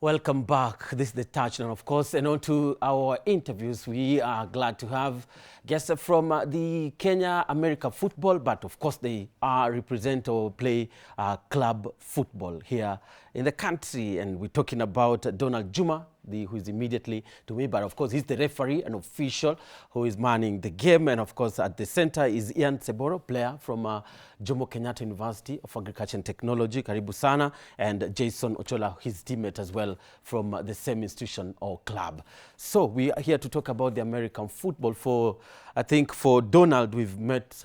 Welcome back. This is the Touchline, of course, and on to our interviews. We are glad to have guests from the Kenya America football, but of course they represent or play club football here in the country. And we're talking about Donald Juma, who is immediately to me, but of course he's the referee and official who is manning the game. And of course at the center is Ian Seboro, player from Jomo Kenyatta University of Agriculture and Technology, karibu sana, and Jason Ochola, his teammate as well from the same institution or club. So we are here to talk about the American football. I think for Donald, we've met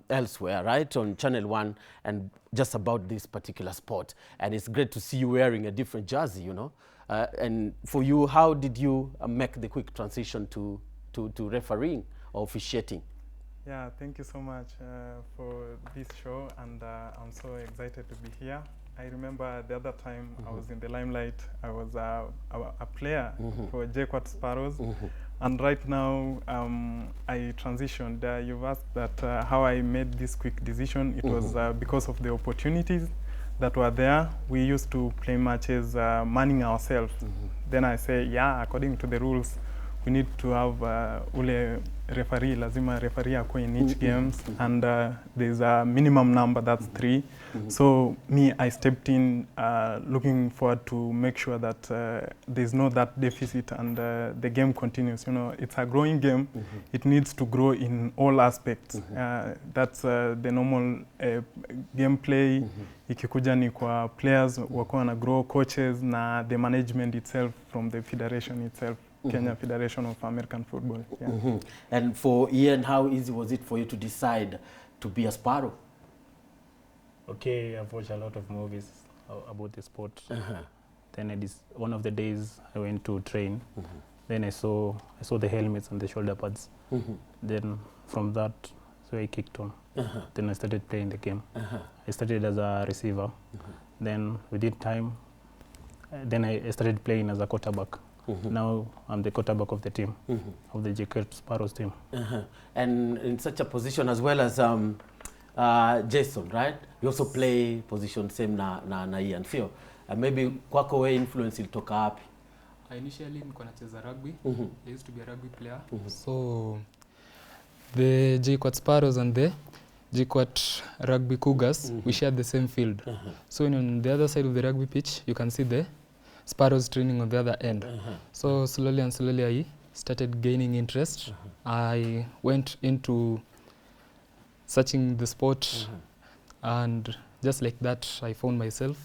elsewhere, right, on Channel 1, and just about this particular sport. And it's great to see you wearing a different jersey, you know. And for you, how did you make the quick transition to refereeing or officiating? Yeah, thank you so much for this show, and I'm so excited to be here. I remember the other time I was in the limelight, I was a player for Y254 Sparrows, and right now I transitioned. You've asked that how I made this quick decision. It was because of the opportunities that were there. We used to play matches manning ourselves. Then I say, yeah, according to the rules, we need to have ule referee, lazima referee akwe in each games, and there's a minimum number, that's 3. So me, I stepped in looking forward to make sure that there's no that deficit and the game continues. You know, it's a growing game. It needs to grow in all aspects. That's the normal gameplay. Ikikuja ni kwa players wako na grow, coaches na the management itself from the federation itself. Kenya Federation of American Football. Yeah. And for Ian, how easy was it for you to decide to be a Sparrow? Okay, I've watched a lot of movies about the sport. Then one of the days I went to train. Then I saw the helmets and the shoulder pads. Then from that, so I kicked on. Then I started playing the game. I started as a receiver. Then within time, then I started playing as a quarterback. Now I'm the quarterback of the team, of the Y254 Sparrows team. And in such a position as well as Jason, right? You also play position same na Ian. Fio, maybe kwako we influence ilitoka wapi? Initially nilikuwa nacheza rugby. I used to be a rugby player. So the Y254 Sparrows and the Y254 Rugby Cougars, we shared the same field. So on the other side of the rugby pitch, you can see the Sparrows training on the other end. So slowly and slowly I started gaining interest. I went into searching the sport, and just like that I found myself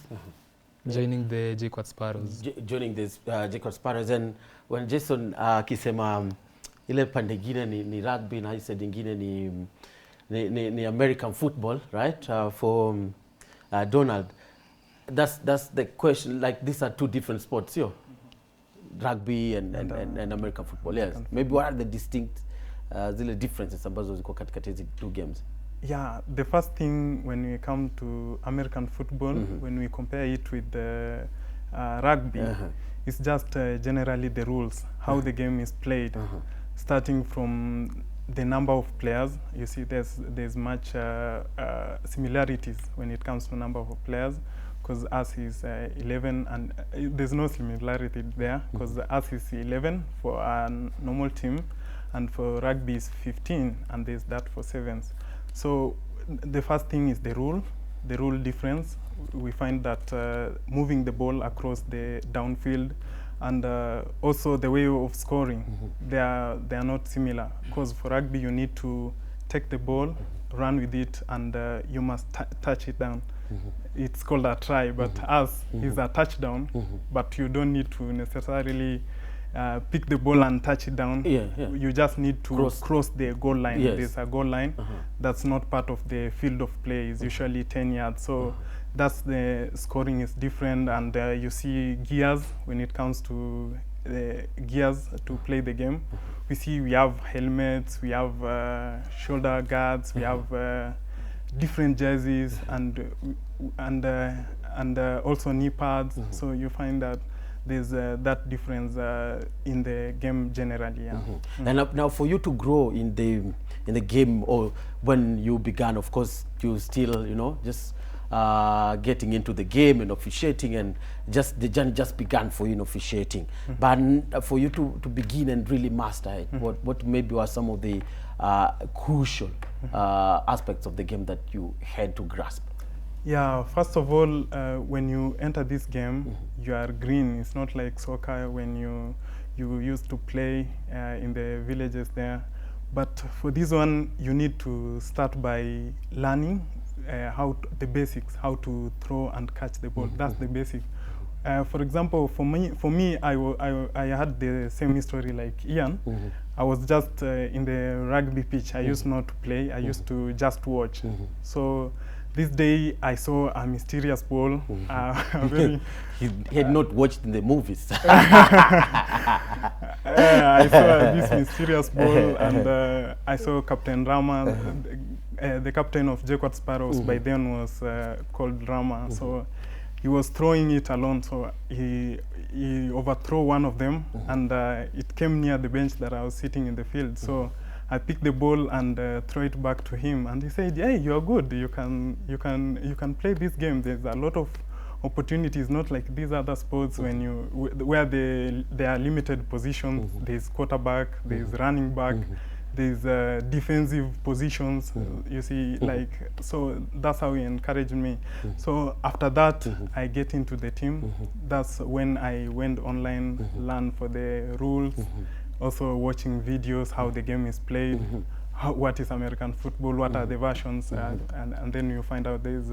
joining the Y254 Sparrows. Joining the Y254 Sparrows. And when Jason akisema ile pande ingine ni rugby na hii side ingine ni American football, right? For Donald, that's the question. Like, these are two different sports, yo. Rugby and American football. Yes. Maybe what are the distinct zile differences ambazo ziko katikati hizi two games? Yeah, the first thing when we come to American football, when we compare it with the rugby, it's just generally the rules, how the game is played, starting from the number of players. You see, there's much similarities when it comes to number of players, because us is 11, and there's no similarity there, because us is 11 for a normal team, and for rugby is 15, and there's that for sevens. So the first thing is the rule difference. We find that moving the ball across the downfield, and also the way of scoring, they are not similar. Because for rugby you need to take the ball, run with it, and you must touch it down. It's called a try, but us is a touchdown, but you don't need to necessarily pick the ball and touch it down. You just need to cross the goal line. There's a goal line that's not part of the field of play. It's usually 10 yards. So that's the scoring is different, and you see gears when it comes to gears to play the game. We see we have helmets, we have shoulder guards, we have different jerseys, and also knee pads. So you find that there's that difference in the game generally. And now for you to grow in the game, or when you began, of course, you still, you know, just getting into the game and officiating, and just the journey just began for you in officiating. But for you to begin and really master it, what maybe were some of the crucial aspects of the game that you had to grasp? Yeah, first of all, when you enter this game, you are green. It's not like soccer when you used to play in the villages there. But for this one, you need to start by learning the basics, how to throw and catch the ball. That's the basic. For example, for me, I had the same history like Ian. I was just in the rugby pitch. I used not to play. I used to just watch. So this day I saw a mysterious ball. He had not watched in the movies. I saw this mysterious ball, and I saw Captain Rama. The captain of Y254 Sparrows by then was called Rama. So he was throwing it alone. So he overthrew one of them, and it came near the bench that I was sitting in the field. So I picked the ball and throw it back to him, and he said, "Hey, you're good. You can play this game. There's a lot of opportunities, not like these other sports when where there are limited positions. There's quarterback, there's running back, there's defensive positions. You see, like, so that's how he encouraged me. So after that, I get into the team. That's when I went online, learned for the rules. Also watching videos, how the game is played, what is American football, what are the versions, and then you find out there's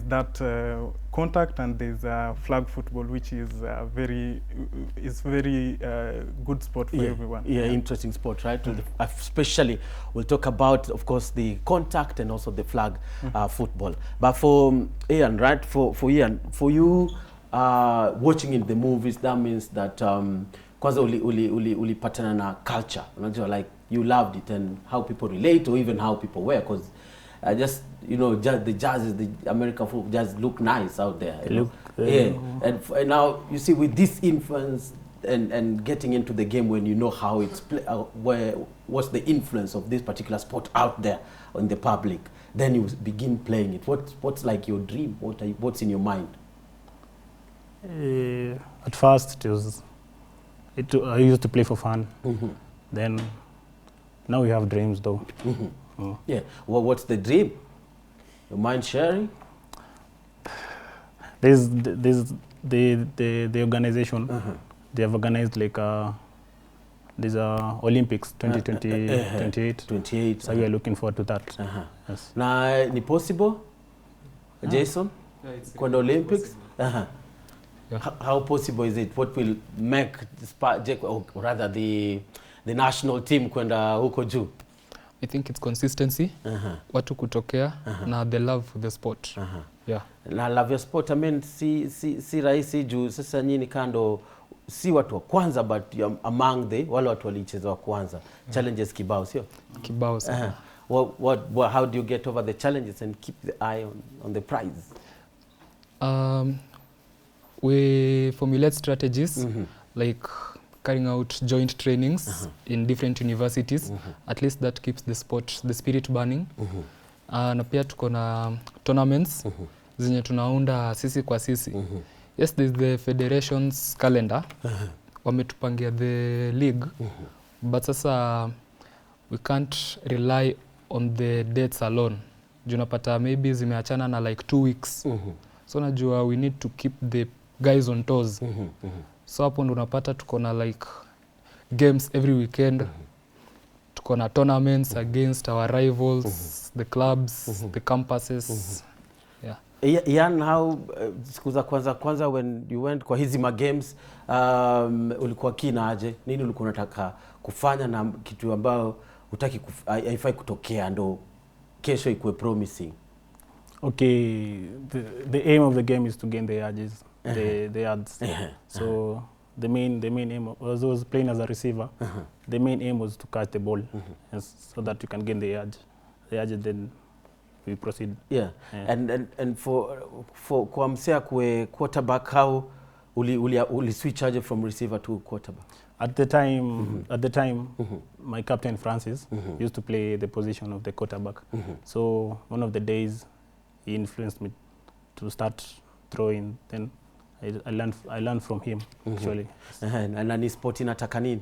that contact, and there's flag football, which is very good sport for everyone. Yeah, interesting sport, right? Especially, we'll talk about, of course, the contact and also the flag football. But for Ian, right? For Ian, for you, watching in the movies, that means that kwanza ulipatana na culture, unajua, like you loved it and how people relate, or even how people wear, because just, you know, the jazz, the American football just look nice out there. And now you see, with this influence and getting into the game, when you know how it's what's the influence of this particular sport out there on the public, then you begin playing it. What's like your dream? What's in your mind? At first, I used to play for fun. Then now we have dreams, though. Yeah. Well, what's the dream? You mind sharing? There's the organization. They have organized like there's Olympics 2028. So we are looking forward to that. Yes. Na ni possible, Jason? Yeah, it's Kwenda Olympics? possible. How possible is it? What will make or rather the national team kwenda huko juu? I think it's consistency, watu kutokea, na the love for the sport. Yeah. Na love your sport, I mean, si rahisi juu sasa nyinyi kando si watu wa kwanza, but among wale watu walicheza wa kwanza. Challenges kibao, sio? Kibao sana. How do you get over the challenges and keep the eye on the prize? We formulate strategies like carrying out joint trainings in different universities. At least that keeps the spirit burning. Na pia tuko na tournaments zenye tunaunda sisi kwa sisi. Yes, there's the federation's calendar. Wametupangia the league. But sasa we can't rely on the dates alone. Junapata maybe zimeachana na like 2 weeks. So najua we need to keep the guys on toes. So hapo ndo unapata tuko na like games every weekend. Tuko na tournaments against our rivals, the clubs, the campuses. Yeah. Ian, how siku za kwanza when you went kwa hizi games, ulikuwa kina aje? Nini ulikuwa unataka kufanya na kitu ambao hutaki haifai kutokea ndo kesho ikuwe promising? Okay, the aim of the game is to gain the edges, the yards. So the main aim was playing as a receiver. The main aim was to catch the ball, so that you can gain the edge. The edge, then we proceed. Yeah. And for kwa msea kwe quarterback, how uli switch aje from receiver to quarterback? At the time, my captain Francis used to play the position of the quarterback. So one of the days, he influenced me to start throwing. Then I learned from him actually. Na ni sport inataka nini?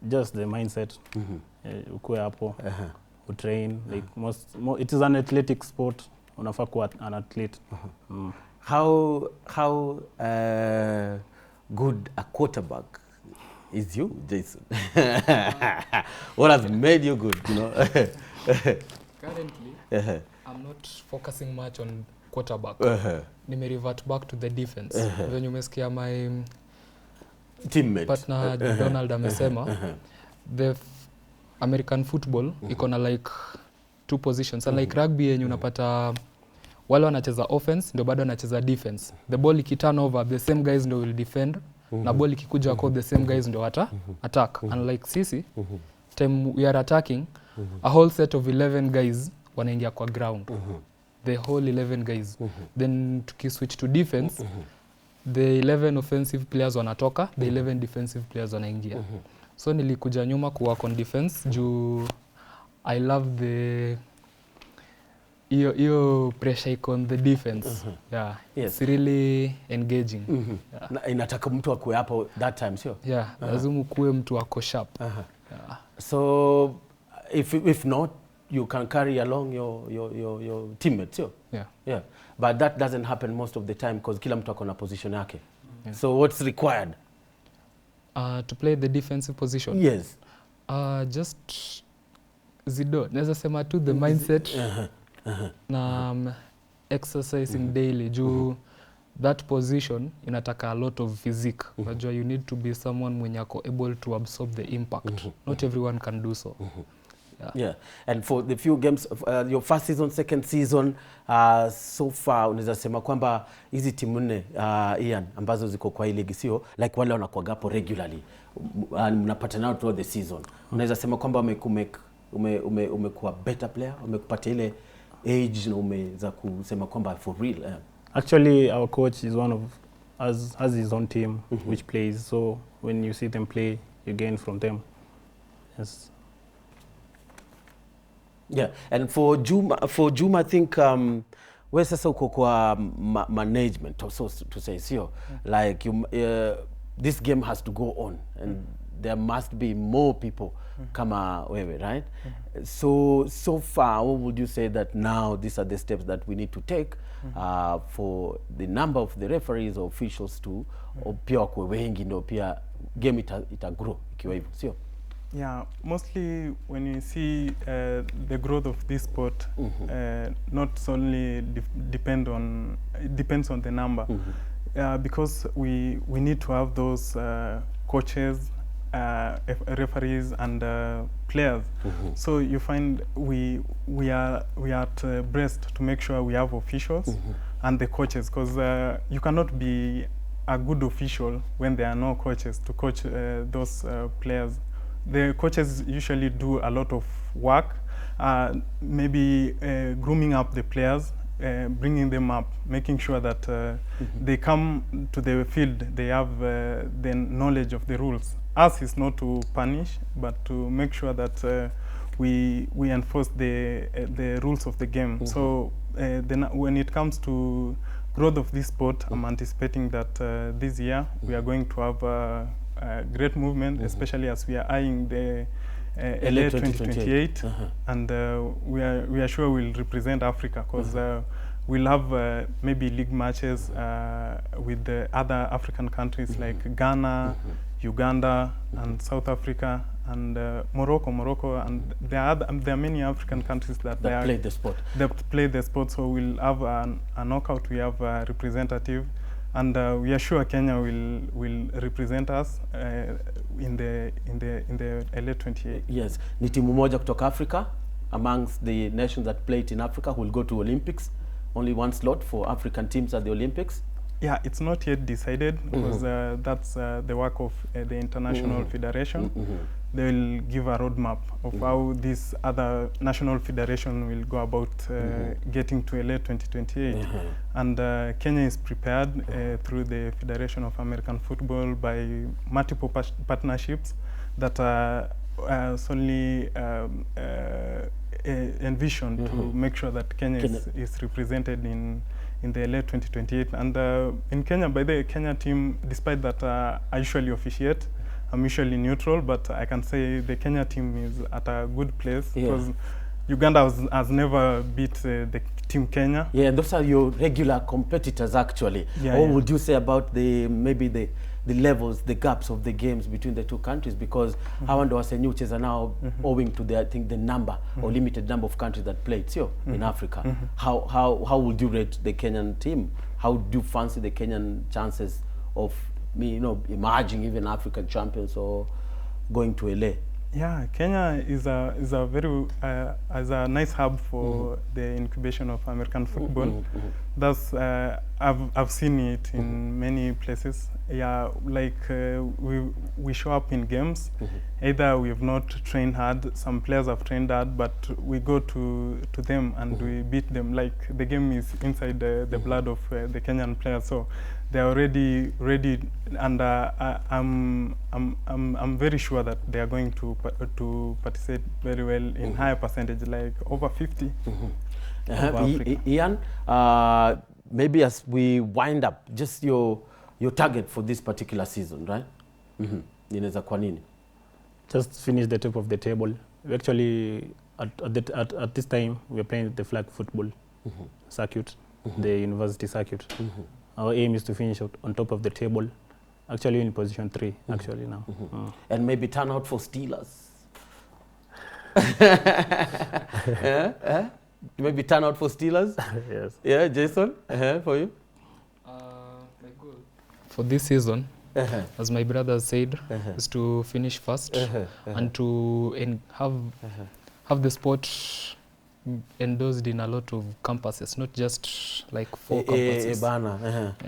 Just the mindset. Ukue hapo, utrain, like it is an athletic sport. Unafaa kuwa an athlete. How good a quarterback is you, Jason? What has made you good, you know? Currently, I'm not focusing much on quarterback. Nime revert back to the defense. When umesikia my teammate partner Donald amesema, the American football iko na like two positions. And like rugby yenye unapata wale wanacheza offense ndio bado wanacheza defense. The ball ikiturn over, the same guys ndio will defend. Na ball ikikuja kwa the same guys ndio attack. And like sisi, time we are attacking, a whole set of 11 guys wanaingia kwa ground. The whole 11 guys. Then tukiswitch to defense, the 11 offensive players wanatoka, the 11 defensive players wanaingia. So nilikuja nyuma kuwork on defense juu I love the iyo pressure iko on the defense. Yeah. Yes. It's really engaging. Na inataka mtu akue hapo that time, sio? Yeah, lazima kuwe mtu ako sharp. Yeah. So if not, you can carry along your teammates, sio? Yeah. But that doesn't happen most of the time because kila mtu akona position yake. So what's required? To play the defensive position? Yes. Just zido. Naweza sema tu the mindset na exercising daily. Juu that position inataka a lot of physique. Unajua you need to be someone mwenye ako able to absorb the impact. Not everyone can do so. Yeah. And for the few games, your first season, second season, so far, unaweza sema kwamba hizi timu nne, Ian, ambazo ziko kwa hii ligi, sio? Like wale wanakuwaga hapo regularly, mnapata nao throughout the season. Unaweza sema kwamba umekuwa better player, umekupatia ile age na umeweza kusema kwamba for real. Actually, our coach is one of has his own team which plays. So when you see them play, you gain from them. Yes. Yeah, and for Juma, I think we sasa uko kwa management, so to say, sio? Like this game has to go on, and there must be more people kama wewe, right? So far, what would you say that now these are the steps that we need to take for the number of the referees or officials to pia wakwe wengi ndio pia game ita grow ikiwa hivyo, sio? Yeah, mostly when you see the growth of this sport, not solely depends on the number, because we need to have those coaches, referees, and players. So you find we are at Brest to make sure we have officials and the coaches, because you cannot be a good official when there are no coaches to coach those players. The coaches usually do a lot of work, maybe grooming up the players, bringing them up, making sure that they come to the field, they have the knowledge of the rules. Us is not to punish, but to make sure that we enforce the rules of the game. So then when it comes to growth of this sport, I'm anticipating that this year we are going to have great movement, especially as we are eyeing the LA 2028, and we are sure we'll represent Africa, because we'll have maybe league matches with the other African countries like Ghana, Uganda, and South Africa, and Morocco, and there are many African countries that play the sport. That play the sport. So we'll have a knockout. We have a representative. And we are sure Kenya will represent us in the LA 28. Yes, ni timu moja kutoka Africa amongst the nations that played in Africa who will go to Olympics. Only one slot for African teams at the Olympics. Yeah, it's not yet decided, because that's the work of the International Federation. They will give a roadmap of how this other national federation will go about getting to LA 2028. And Kenya is prepared through the Federation of American Football by multiple partnerships that are solely envisioned to make sure that Kenya is represented in the LA 2028. And in Kenya, by the Kenya team, despite that I usually officiate, I'm usually neutral, but I can say the Kenya team is at a good place because Uganda has never beat the team Kenya. Yeah, and those are your regular competitors actually. What would you say about maybe the levels, the gaps of the games between the two countries? Because hawa ndo wasenye ucheza now owing to the, I think, the number or limited number of countries that play in Africa. How would you rate the Kenyan team? How do you fancy the Kenyan chances of emerging even African champions or going to LA? Yeah, Kenya is a very as a nice hub for the incubation of American football. That's I've seen it in many places. Yeah, like we show up in games. Either we have not trained hard. Some players have trained hard, but we go to them and we beat them. Like the game is inside the blood of the Kenyan players. So they are already ready, and I'm very sure that they are going to participate very well in higher percentage, like over 50. Ian, maybe as we wind up, just your target for this particular season, right? Inaweza kwa nini? Just finish the top of the table. We actually at this time we are playing the flag football circuit, the university circuit. Our aim is to finish on top of the table, actually in position 3, actually now. And maybe turn out for Steelers. Maybe turn out for Steelers? Yes. Yeah, Jason, for you? My goal for this season, as my brother said, is to finish first and to have the sport endorsed in a lot of campuses, not just like 4 campuses.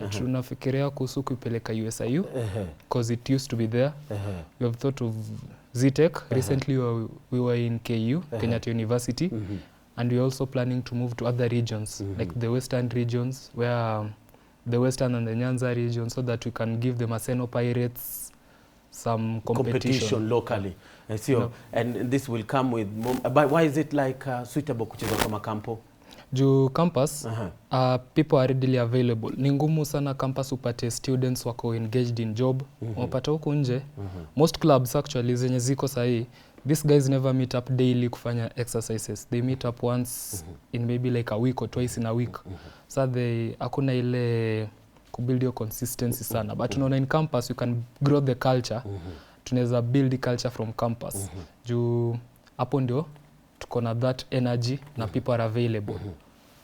Tunafikiria kuhusu kuipeleka USIU because it used to be there. We have thought of ZTech. Recently we were in KU, Kenyatta University, and we're also planning to move to other regions, like the western regions, where the western and the Nyanza region, so that we can give the Maseno Pirates some competition locally. And this will come with but why is it like suitable kucheza kama campo? Juu campus people are readily available. Ni ngumu sana campus upate students wako engaged in job. Unapata huko nje most clubs actually zenye ziko sahi, these guys never meet up daily kufanya exercises. They meet up once in maybe like a week or twice in a week. So they hakuna ile kubuild your consistency sana. But unaona in campus you can grow the culture. Tunaweza build the culture from campus. Juu hapo ndio tuko na that energy na people are available.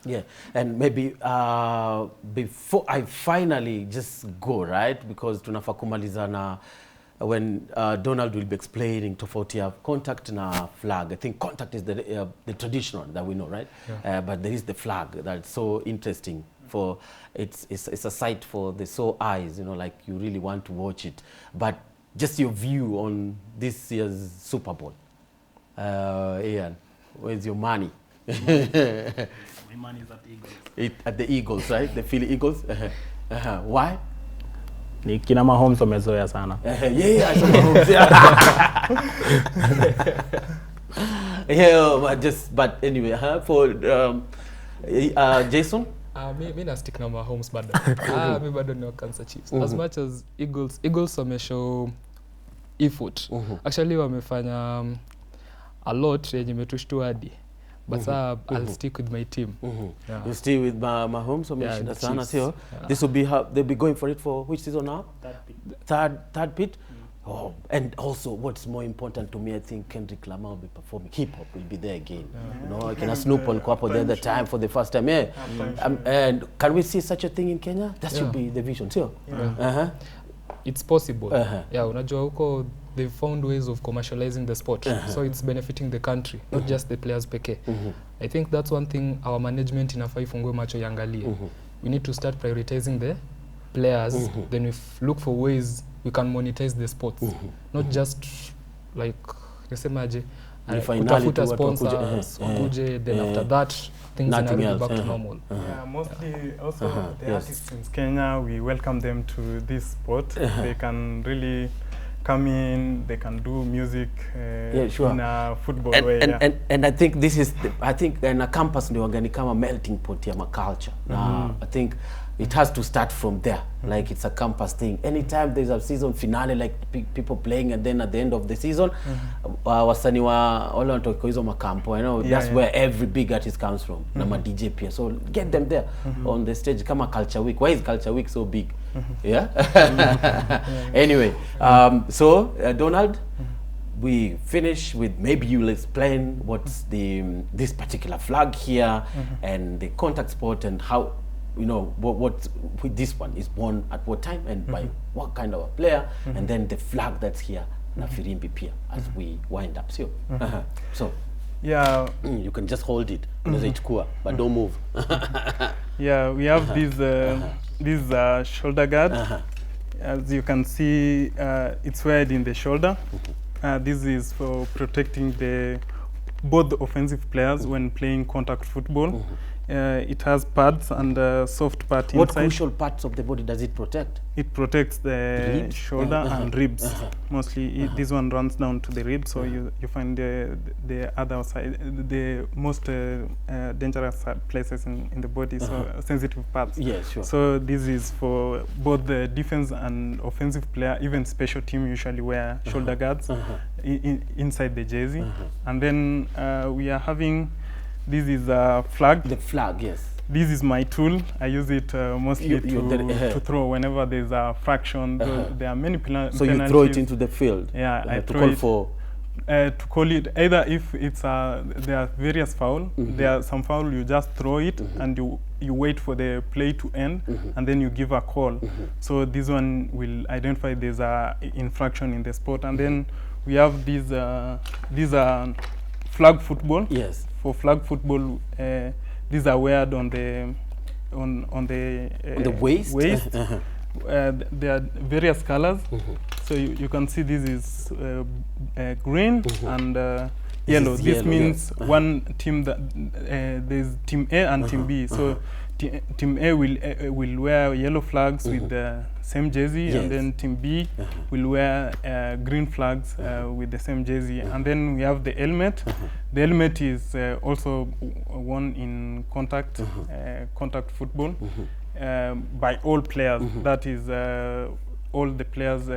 Yeah, and maybe before I finally just go, right, because tunafaa kumaliza na when Donald will be explaining tofauti ya contact na flag. I think contact is the traditional that we know, right? But there is the flag that's so interesting. For it's a sight for the sore eyes, like you really want to watch it. But just your view on this year's Super Bowl. Ian, where's your money? My money is at Eagles. At the Eagles, right? The Philly Eagles. Why? Ni kina Mahomes wamezoea sana. Yeah, I saw Mahomes. Yeah, but anyway, for Jason. Me na stick na Mahomes bado. Me bado ni Kansas Chiefs. As much as Eagles wameshow effort. Actually wamefanya a lot yenye metushtua hadi. But I'll stick with my team. You stay with Mahomes, wameshinda sana, sio? This will be they'll be going for it for which season now? Third pit. Oh, and also what's more important to me, I think Kendrick Lamar will be performing. Hip hop will be there again. Can Snoop on Kwapo the other time for the first time. And can we see such a thing in Kenya? That should be the vision, sio? It's possible. Yeah, unajua huko they've found ways of commercializing the sport. So it's benefiting the country, not just the players peke. I think that's one thing our management inafaa ifungue macho yangalie. We need to start prioritizing the players, then we look for ways we can monetize the sports. Not just like nisemaje kutafuta sponsors wakuje, then after that things are back to normal. Yeah, mostly also the artists in Kenya, we welcome them to this sport. They can really come in, they can do music in a football way. And I think this is, I think in a campus ni wagani kama melting pot ya culture. I think it has to start from there. Like it's a campus thing. Anytime there's a season finale, like people playing, and then at the end of the season, wasani wa wale wanatoka hizo makampo, you know, that's where every big artist comes from. Na ma DJ pia. So get them there on the stage. Kama Culture Week. Why is Culture Week so big? Yeah. Anyway, so Donald, we finish with, maybe you'll explain what's this particular flag here and the contact sport and how, you know, what this one is born at what time and by what kind of a player, and then the flag that's here na firimbi pia as we wind up. So yeah, you can just hold it, but don't move. Yeah, we have this shoulder guard. As you can see, it's weared in the shoulder. This is for protecting both the offensive players when playing contact football. It has pads and soft part inside. What crucial parts of the body does it protect? It protects the ribs? Shoulder and ribs. Mostly, this one runs down to the ribs, so you find the other side, the most dangerous places in the body, so sensitive parts. Yes, sure. So this is for both the defense and offensive player. Even special team usually wear shoulder guards inside the jersey. And then we are having, this is a flag. The flag, yes. This is my tool. I use it mostly to throw whenever there's a fraction. There are many penalties. So you throw it into the field? Yeah, I to throw call it for... to call it, either if it's there are various foul. There are some foul you just throw it and you wait for the play to end and then you give a call. So this one will identify there's a infraction in the sport. And then we have these are flag football. Yes. For flag football, these are weared on the waist. There are various colors. So you can see this is green and yellow. This means one team that there's team A and team B. So team A will wear yellow flags with the same jersey, and then team B will wear green flags with the same jersey. And then we have the helmet. The helmet is also worn in contact football by all players. That is all the players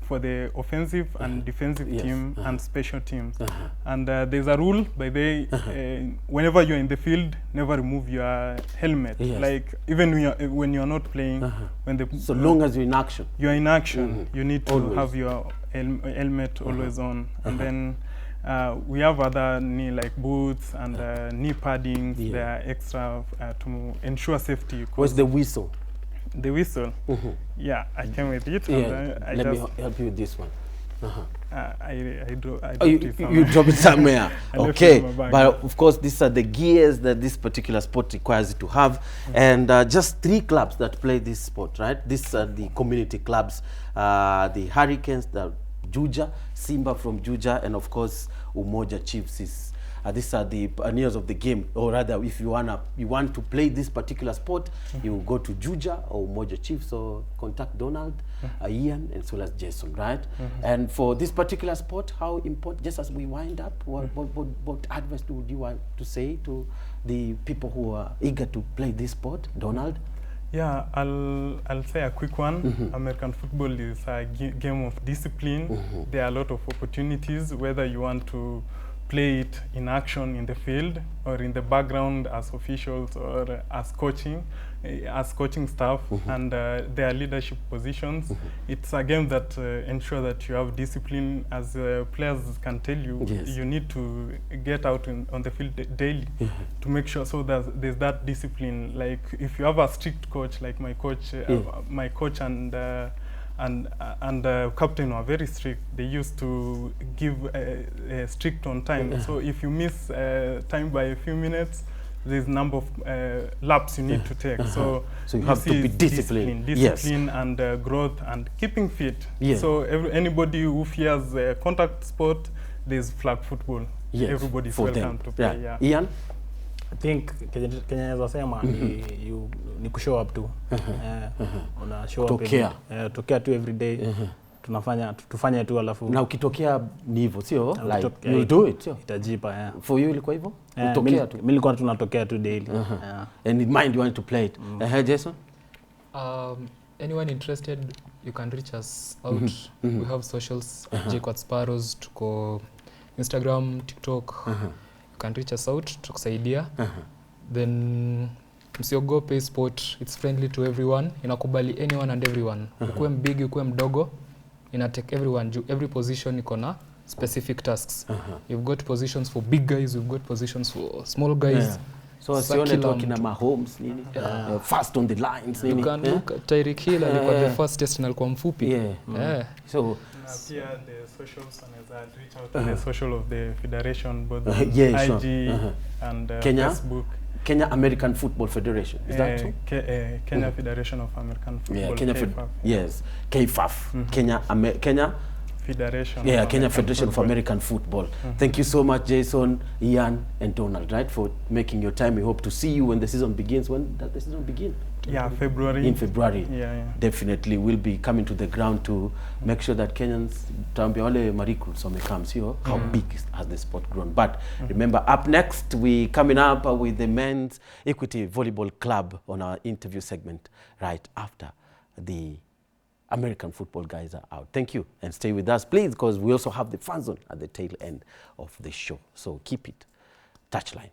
for the offensive and defensive team and special teams. And there's a rule by the whenever you're in the field, never remove your helmet. Like even when you're not playing, so long as you're in action. You're in action. You need to have your helmet always on. And then we have other knee like boots and knee padding. They are extra to ensure safety. What's the whistle? The whistle? Yeah, I came with it. And let me help you with this one. I dropped it somewhere. You drop it somewhere. Okay, but of course these are the gears that this particular sport requires you to have. And just 3 clubs that play this sport, right? These are the community clubs, the Hurricanes, the Juja, Simba from Juja, and of course Umoja Chiefs is these are the pioneers of the game, or rather, if you want to play this particular sport, you go to Juja or Umoja Chiefs, so contact Donald, Ian, as well as Jason, right? And for this particular sport, how important, just as we wind up, what advice would you want to say to the people who are eager to play this sport, Donald? Yeah, I'll say a quick one. American football is a game of discipline. There are a lot of opportunities, whether you want to play it in action in the field or in the background as officials or as coaching staff, and their leadership positions. It's a game that ensures that you have discipline. As players can tell you, you need to get out on the field daily to make sure so that there's that discipline. Like if you have a strict coach, like my coach and captain were very strict. They used to give strict on time. So if you miss time by a few minutes, there's number of laps you need to take. So you have to be disciplined. Discipline and growth and keeping fit. So anybody who fears contact sport, there's flag football. Everybody's welcome to play. Ian? I think Kenya naweza sema ni kushow up tu. Una show up to care tu every day. tufanye tu alafu Na ukitokea ni hivyo sio? Na Like ukitokea you do it sio? itajipa, yeah. For you ilikuwa hivyo? Yeah, Utokea tu. mimi nilikuwa tunatokea tu daily. Yeah. And in mind you want to play it. Jason? Anyone interested, you can reach us out. We have socials, Y254 Sparrows, tuko Instagram, TikTok. You can reach us out, tukusaidia. Then msiogope sport, it's friendly to everyone. Inakubali anyone and everyone. Ukue mbigi, ukue mdogo, take everyone. Every position iko na specific tasks. You've got positions for big guys, we've got positions for small guys. So sione tu akina Mahomes nini? Fast on the lines nini? You can look at Tyreek Hill, alikuwa the fastest na alikuwa mfupi. So pia the socials and reach out to the social of the federation, both IG and Kenya? Facebook. Kenya American Football Federation. Is that true? Kenya Federation of American Football. Yeah, Kenya yes, KFAF. Kenya Federation. Yeah, Kenya Federation of American Football. Thank you so much, Jason, Ian, and Donald, right, for making your time. We hope to see you when the season begins. When does the season begin? Yeah, February. In February. Yeah. Definitely, we'll be coming to the ground to make sure that Kenyans, tambia wale recruits come, see how big has the sport grown. But remember, up next, we coming up with the Men's Equity Volleyball Club on our interview segment right after the American football guys are out. Thank you, and stay with us, please, because we also have the fun zone at the tail end of the show. So keep it. Touchline.